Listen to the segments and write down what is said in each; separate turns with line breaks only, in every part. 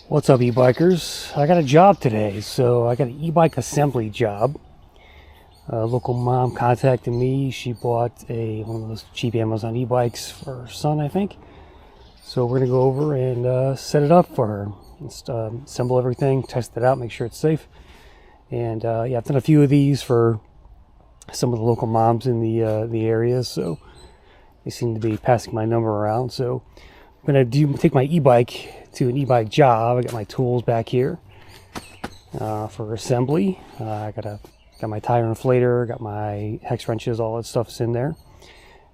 What's up, e-bikers? I got a job today, so I got an e-bike assembly job. A local mom contacted me. She bought one of those cheap Amazon e-bikes for her son, I think. So we're gonna go over and set it up for her. Just assemble everything, test it out, make sure it's safe. And yeah, I've done a few of these for some of the local moms in the area, so they seem to be passing my number around. So I'm gonna take my e-bike to an e-bike job. I got my tools back here for assembly. I got my tire inflator, got my hex wrenches, all that stuff's in there.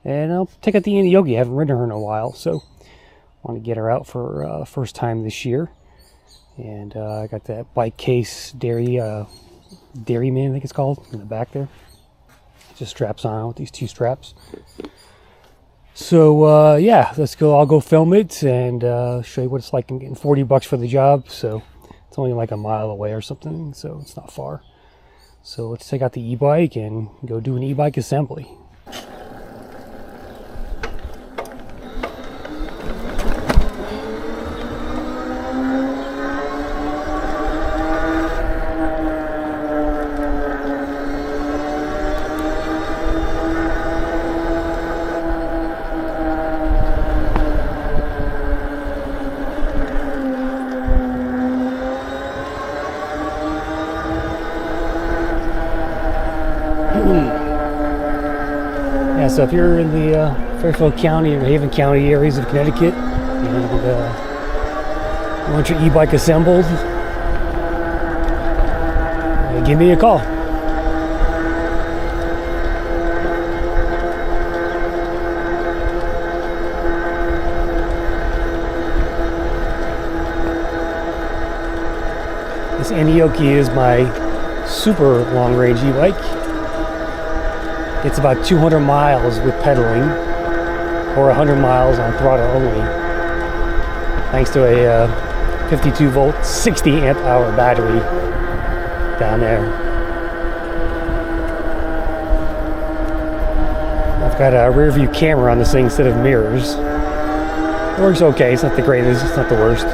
And I'll take out the Annie Yogi. I haven't ridden her in a while, so I want to get her out for first time this year. And I got that bike case Dairyman, I think it's called, in the back there. It just straps on with these two straps. So yeah, let's go. I'll go film it and show you what it's like. I'm getting $40 for the job, so it's only like a mile away or something, so it's not far. So let's take out the e-bike and go do an e-bike assembly. Yeah, so if you're in the Fairfield County or Haven County areas of Connecticut and you want your e-bike assembled, give me a call. This Annie Yogi is my super long-range e-bike. It's about 200 miles with pedaling, or 100 miles on throttle only, thanks to a 52 volt, 60 amp hour battery down there. I've got a rear view camera on this thing instead of mirrors. It works okay, it's not the greatest, it's not the worst.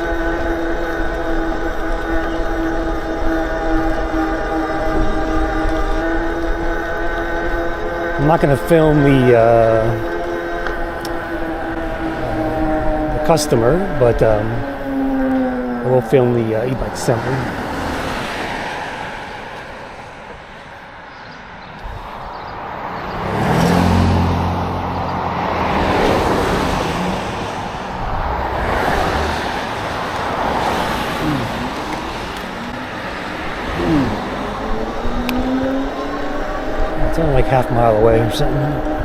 I'm not going to film the customer, but I will film the e-bike assembly. It's only like half a mile away or something.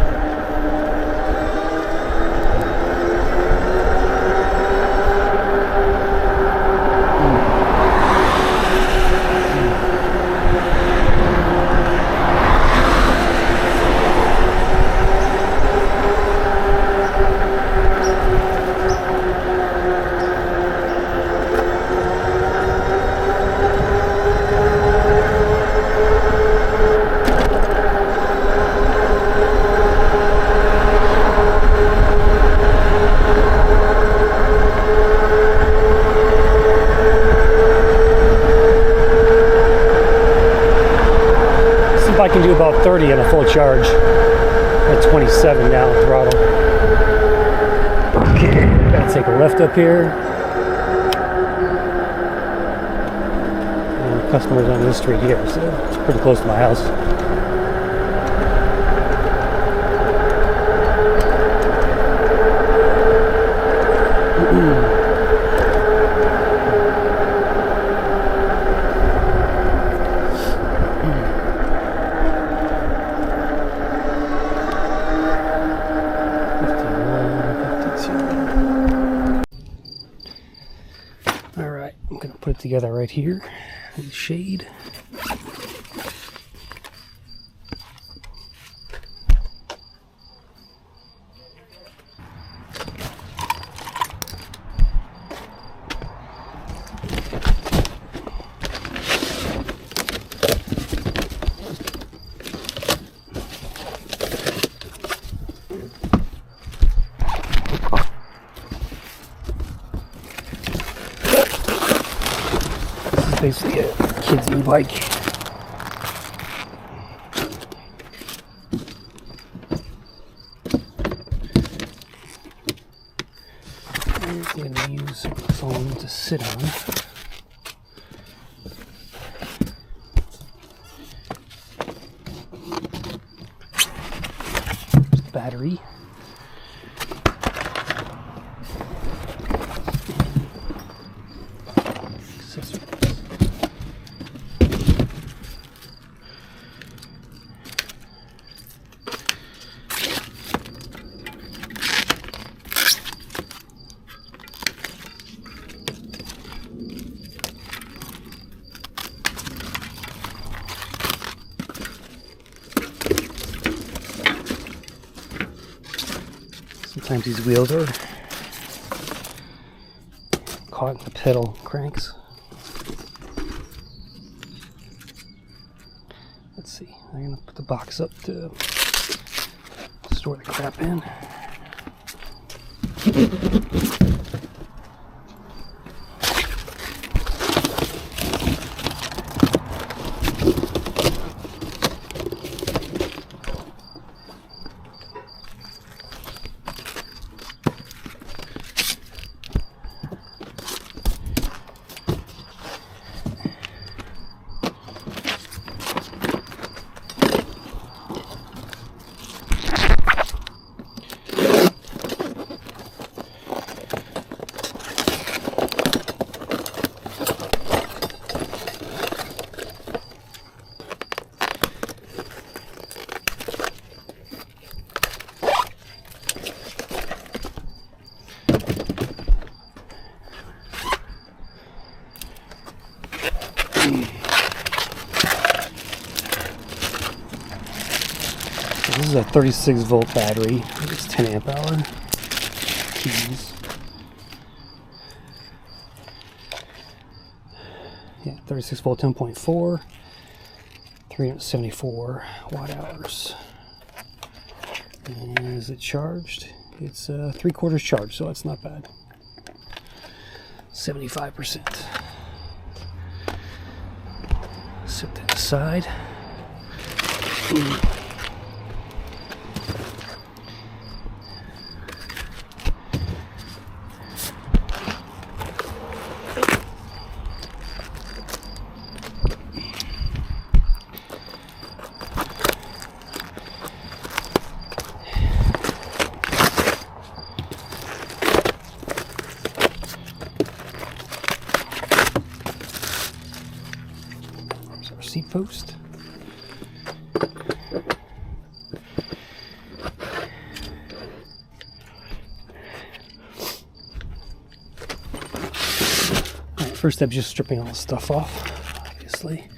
I can do about 30 on a full charge. At 27 now on throttle. Okay, gotta take a left up here. And the customer's on this street here, so it's pretty close to my house. Alright, I'm going to put it together right here in the shade. basically a kid's e-bike. I'm going to use a phone to sit on. Battery. Accessories. Sometimes these wheels are caught in the pedal cranks. Let's see, I'm going to put the box up to store the crap in. This is a 36 volt battery. It's 10 amp hour. Jeez. Yeah, 36 volt, 10.4, 374 watt hours. And is it charged? It's 3/4 charged, so it's not bad. 75%. Set that aside. Seat post. Alright, first step, just stripping all the stuff off, obviously.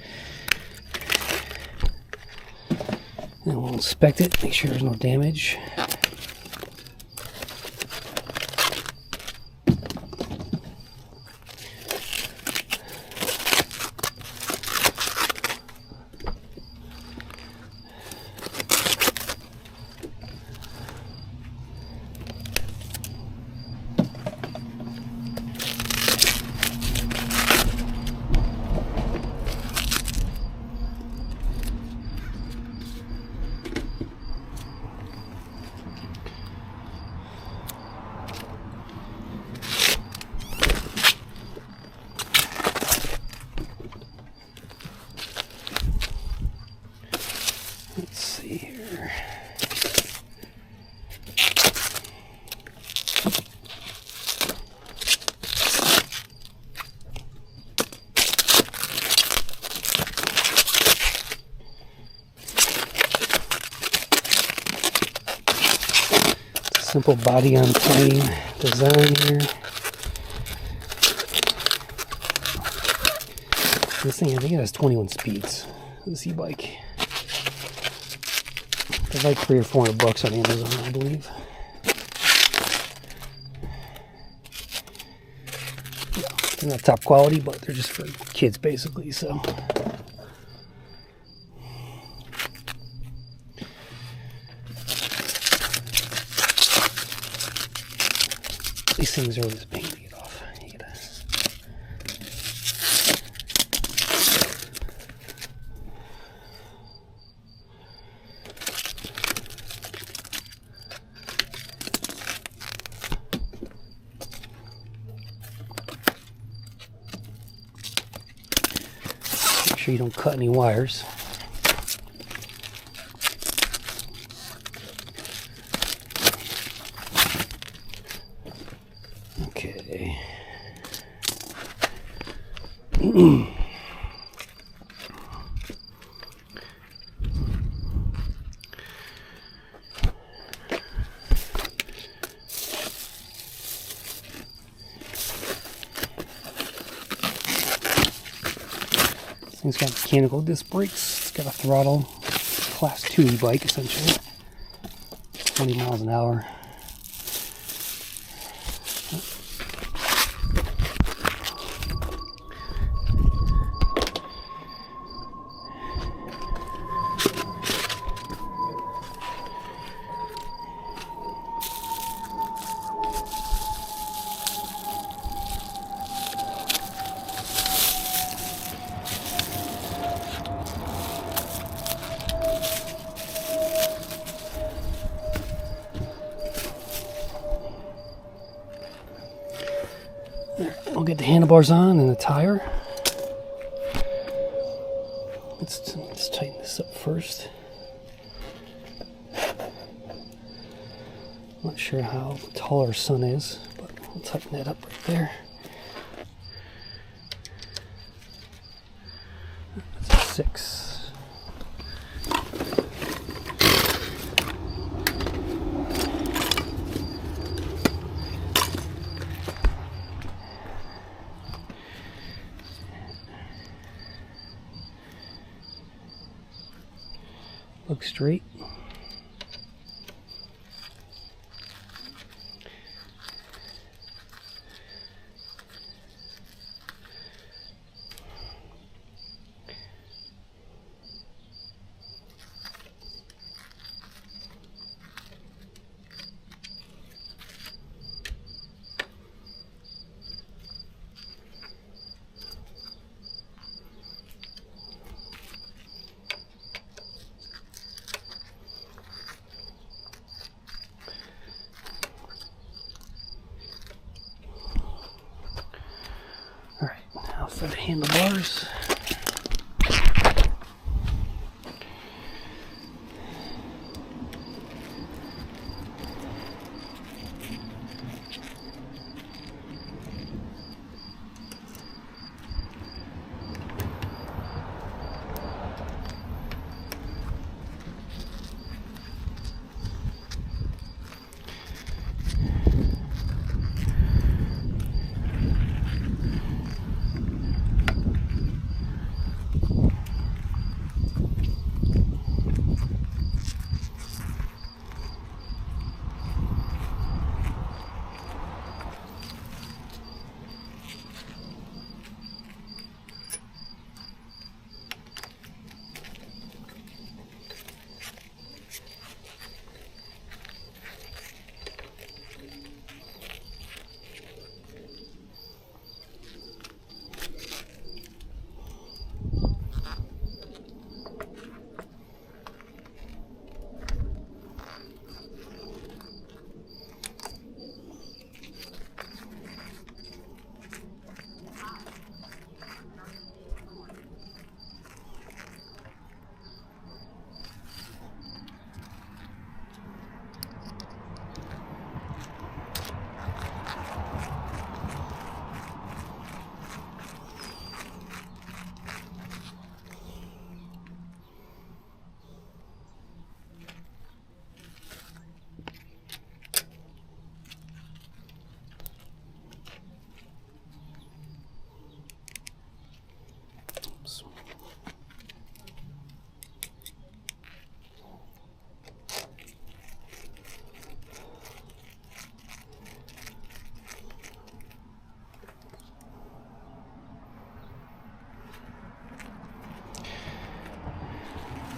And we'll inspect it, make sure there's no damage. Let's see here. Simple body on frame design here. This thing, I think it has 21 speeds. This e-bike. They're like $300 or $400 on Amazon, I believe. They're not top quality, but they're just for kids basically, so. These things are always a pain to get off. You gotta sure you don't cut any wires. Okay. It's got mechanical disc brakes. It's got a throttle. Class 2 e-bike, essentially. 20 miles an hour. We'll get the handlebars on and the tire. Let's tighten this up first. Not sure how tall our son is, but we'll tighten that up right there. That's a 6. Look straight. Alright, now for the handlebars.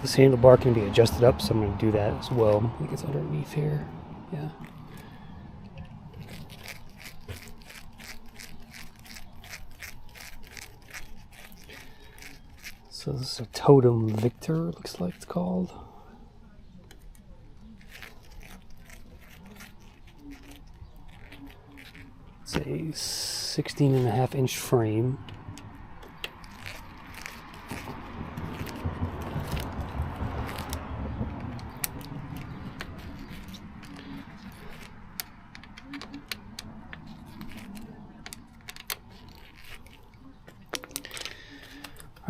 This handlebar can be adjusted up, so I'm going to do that as well. I think it's underneath here. Yeah. So this is a Totem Victor, looks like it's called. It's a 16.5-inch frame.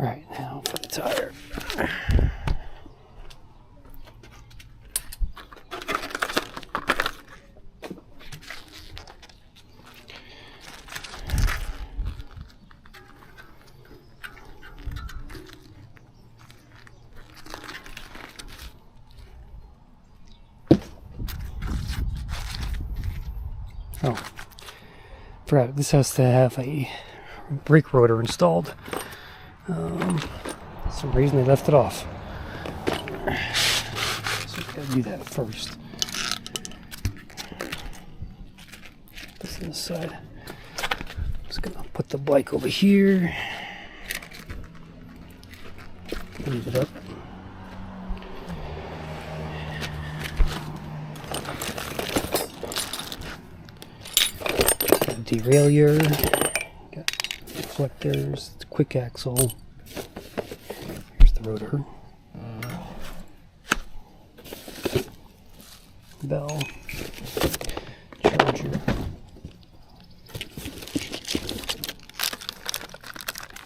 Alright, now for the tire. Oh, forgot, this has to have a brake rotor installed. For some reason they left it off. So we gotta do that first. This on the side. Just gonna put the bike over here. Leave it up. Derailleur, got deflectors, quick axle, here's the rotor, bell, charger,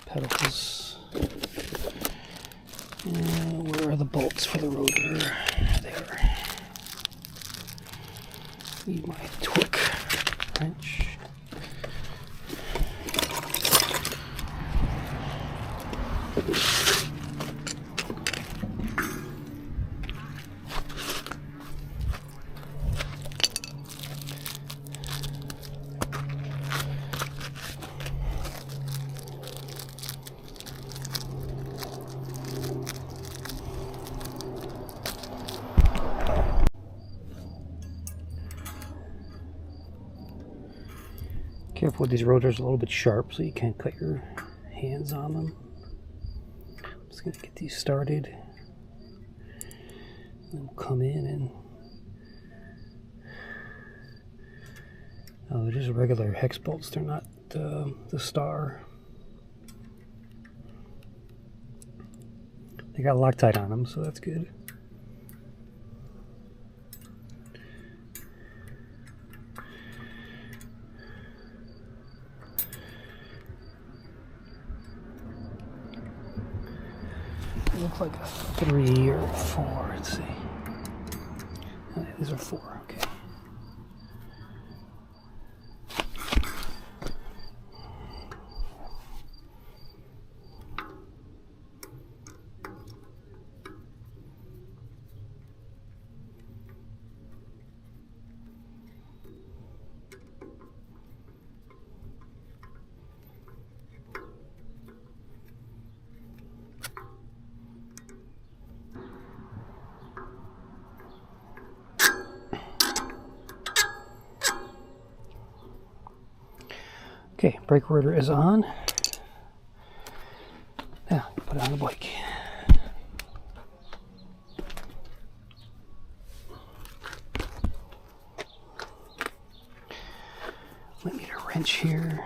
pedals, where are the bolts for the rotor? There. Need my torque wrench. Careful with these rotors, a little bit sharp, so you can't cut your hands on them. I'm just going to get these started. And then we'll come in and... Oh, they're just regular hex bolts, they're not the star. They got Loctite on them, so that's good. Looks like a 3 or 4. Let's see. These are 4. Okay. Okay, brake rotor is on. Now, put it on the bike. Let me get a wrench here.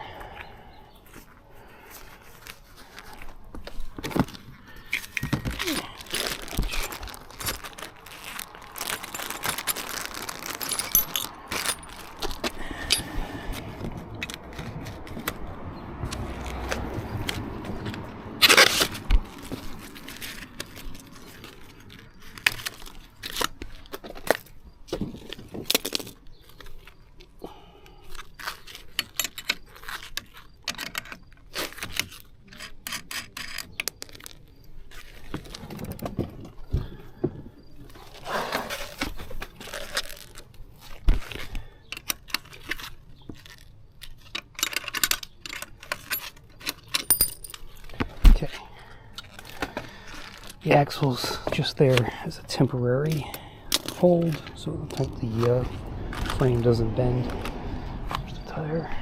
Okay, the axle's just there as a temporary hold, so the frame doesn't bend. There's the tire.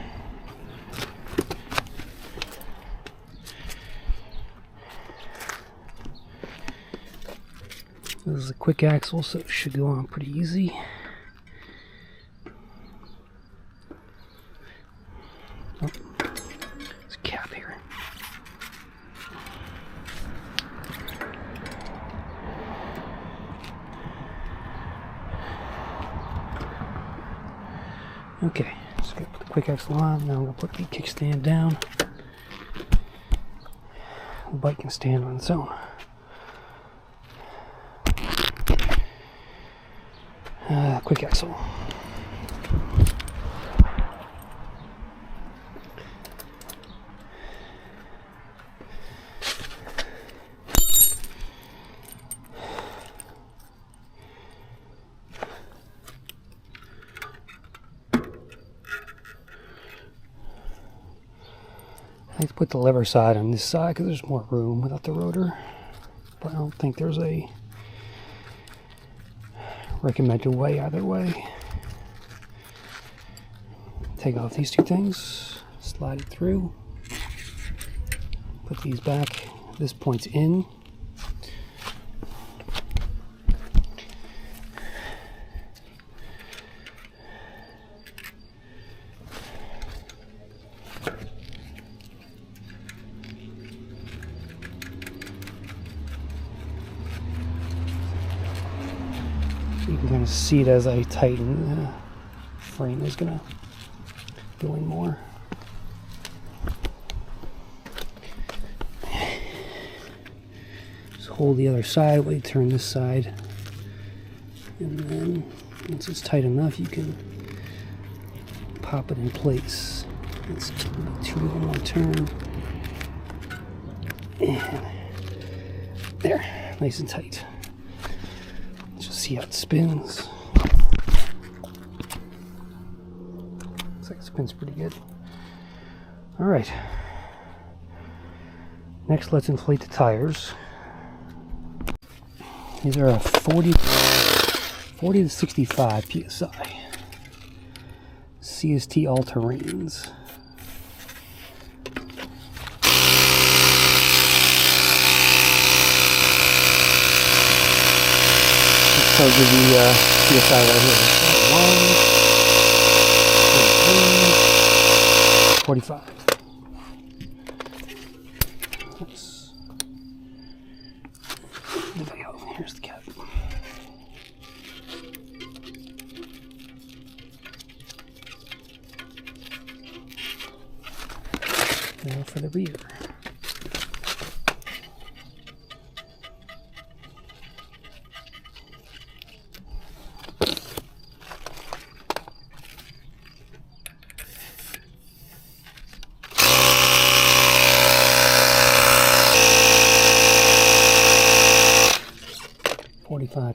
This is a quick axle, so it should go on pretty easy. Oh, there's a cap here. Okay, just gonna put the quick axle on. Now I'm gonna put the kickstand down. the bike can stand on its own. Quick axle. I like to put the lever side on this side because there's more room without the rotor, but I don't think there's a recommended way either way. Take off these two things, slide it through, put these back. This points in. You can kind of see it as I tighten. The frame is going to go in more. Just hold the other side while you turn this side. And then once it's tight enough, you can pop it in place. Let's do one more turn. And there, nice and tight. See how it spins. Looks like it spins pretty good. All right. Next, let's inflate the tires. These are a 40 to 65 psi CST all-terrains. So I'll give the PSI right here. 1, 2, 3, 45. Oops. Here's the cap. Now for the rear.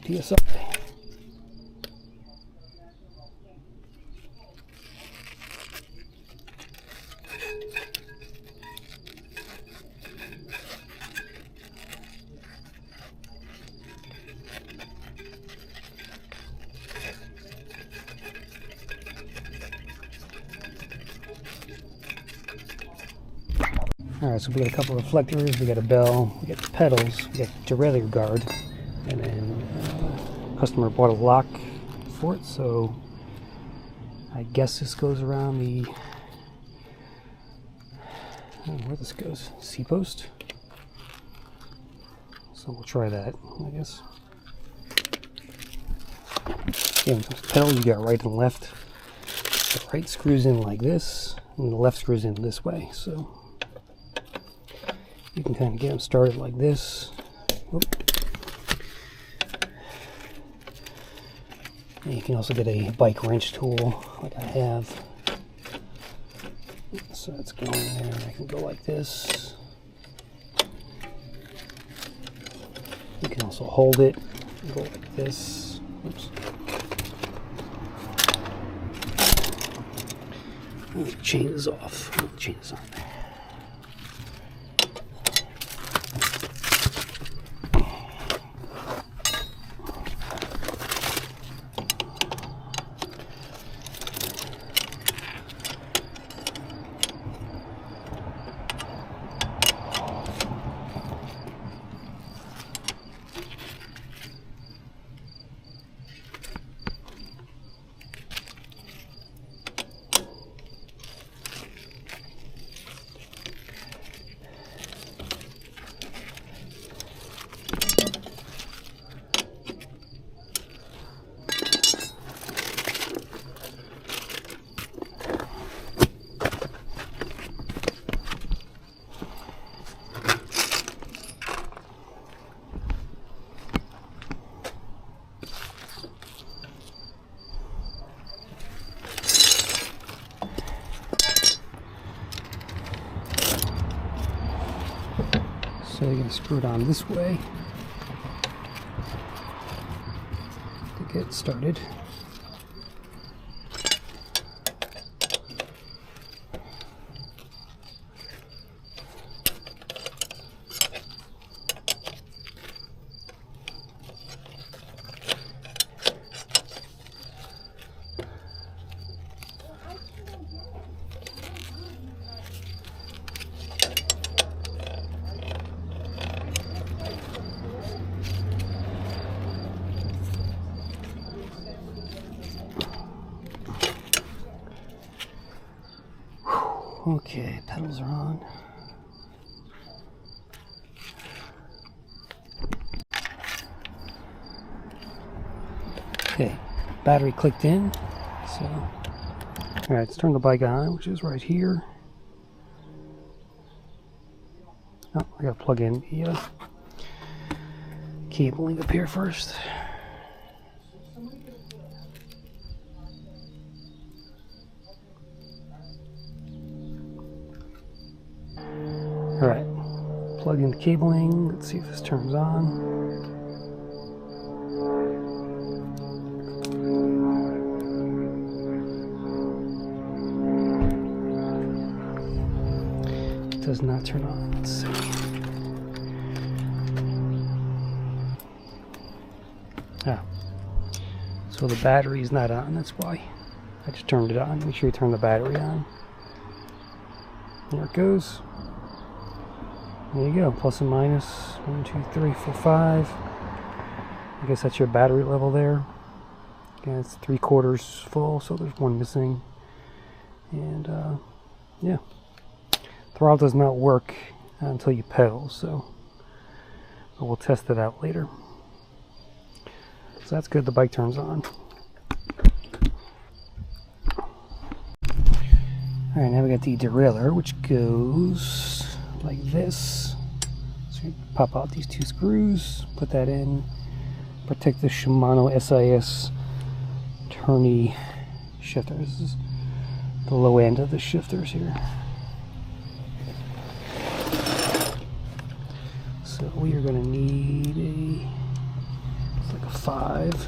PSI. Alright, so we got a couple of reflectors, we got a bell, we got the pedals, we got the derailleur guard, and then customer bought a lock for it, so I guess this goes around the, I don't know where this goes, C-post. So we'll try that, I guess. Again, those pedals you got right and left. The right screws in like this, and the left screws in this way, so you can kind of get them started like this. Oop. And you can also get a bike wrench tool like I have. So that's going there. I can go like this. You can also hold it and go like this. Oops. The chain is off. The chain is on there. So you're going to screw it on this way to get started. Okay, pedals are on. Okay, battery clicked in. So, all right, let's turn the bike on, which is right here. Oh, I gotta plug in the cabling up here first. All right, plug in the cabling. Let's see if this turns on. It does not turn on. Let's see. Ah, so the battery's not on. That's why. I just turned it on. Make sure you turn the battery on. There it goes. There you go, plus and minus, 1, 2, 3, 4, 5. I guess that's your battery level there. Again, it's 3/4 full, so there's one missing. And yeah, throttle does not work until you pedal, so we'll test it out later. So that's good, the bike turns on. Alright, now we got the derailleur, which goes like this. So you pop out these 2 screws, put that in, protect the Shimano SIS tourney shifter. This is the low end of the shifters here. So we are going to need it's like a 5.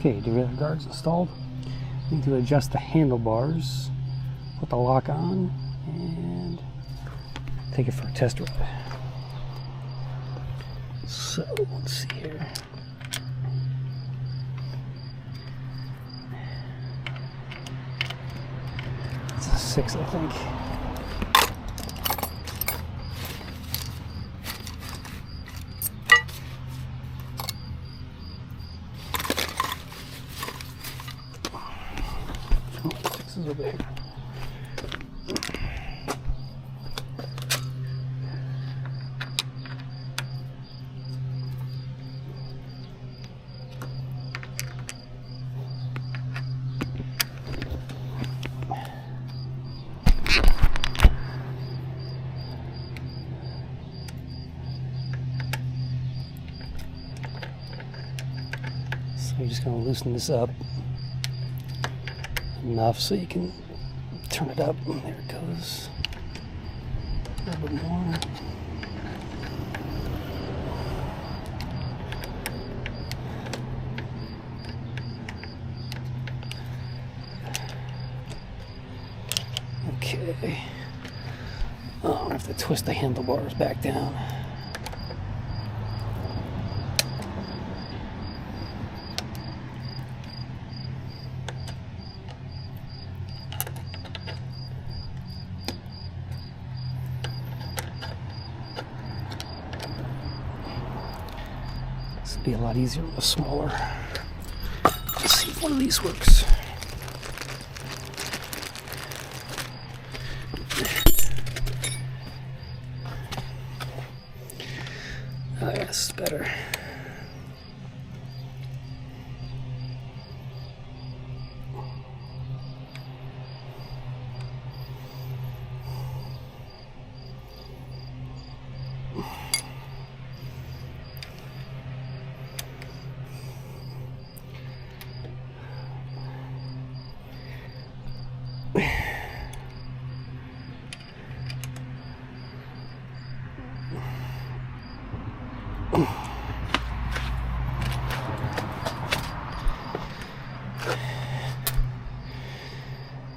Okay, derailleur guards installed. Need to adjust the handlebars, put the lock on, and take it for a test ride. So, let's see here. It's a 6, I think. Over here. So you're just going to loosen this up enough so you can turn it up. There it goes. A little bit more. Okay. Oh, I have to twist the handlebars back down. This would be a lot easier with a smaller. Let's see if one of these works. Oh, yeah, this is better.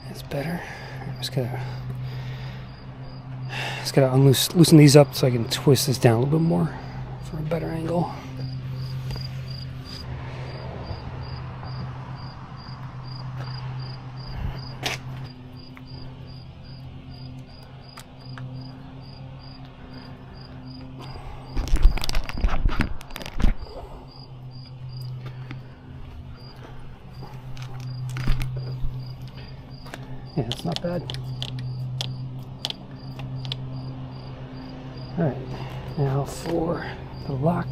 That's better. Just gotta loosen these up so I can twist this down a little bit more for a better angle. Yeah, it's not bad. Alright, now for the lock.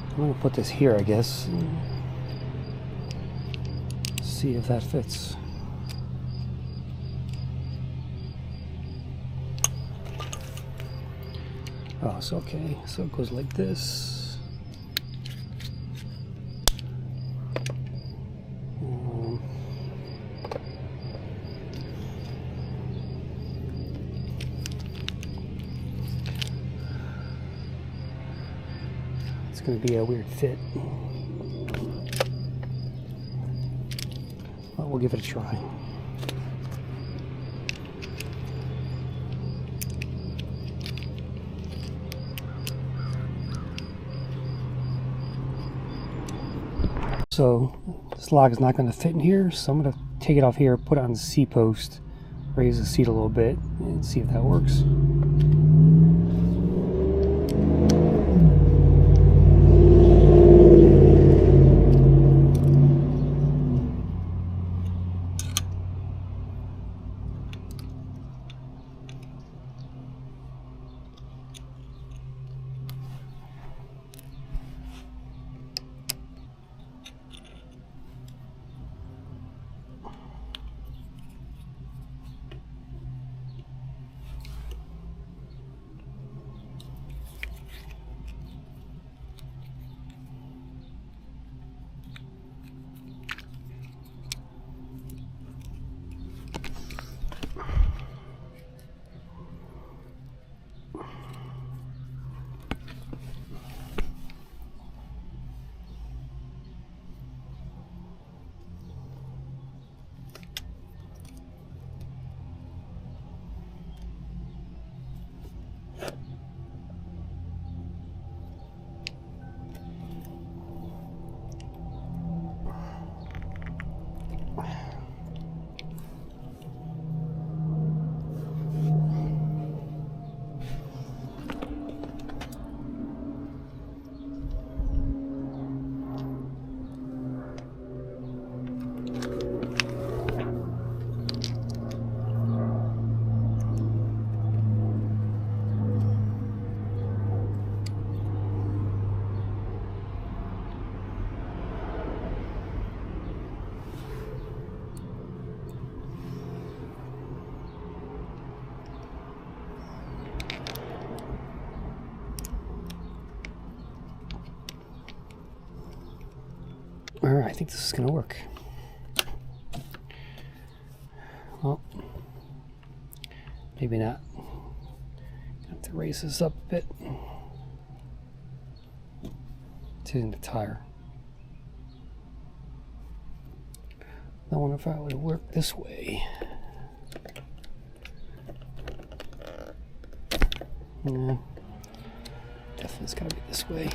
I'm going to put this here, I guess. See if that fits. Oh, it's okay. So it goes like this. It's going to be a weird fit. Well, we'll give it a try. So this log is not going to fit in here, so I'm going to take it off here, put it on the C-post, raise the seat a little bit, and see if that works. Alright, I think this is going to work. Well, maybe not. I have to raise this up a bit. It's hitting the tire. I wonder if I would work this way. Yeah, definitely it's gotta be this way.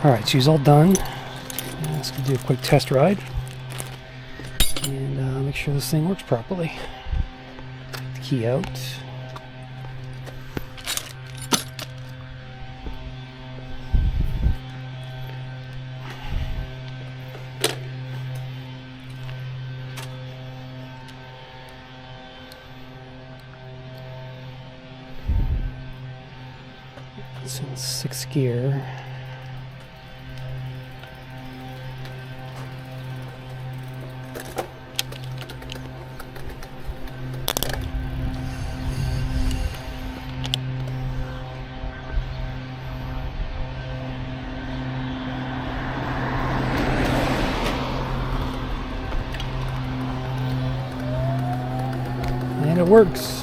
Alright, she's all done. Let's do a quick test ride and make sure this thing works properly. Take the key out. It's in 6th gear. And it works.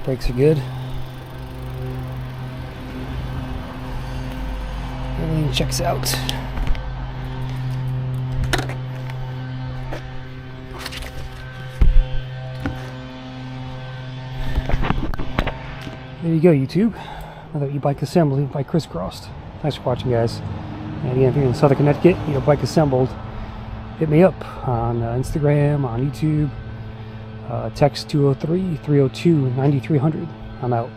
Brakes are good. Everything checks out. There you go, YouTube. Another e-bike assembly by Crisscrossed. Thanks for watching, guys. And again, if you're in Southern Connecticut, need a bike assembled, hit me up on Instagram, on YouTube. Text 203-302-9300. I'm out.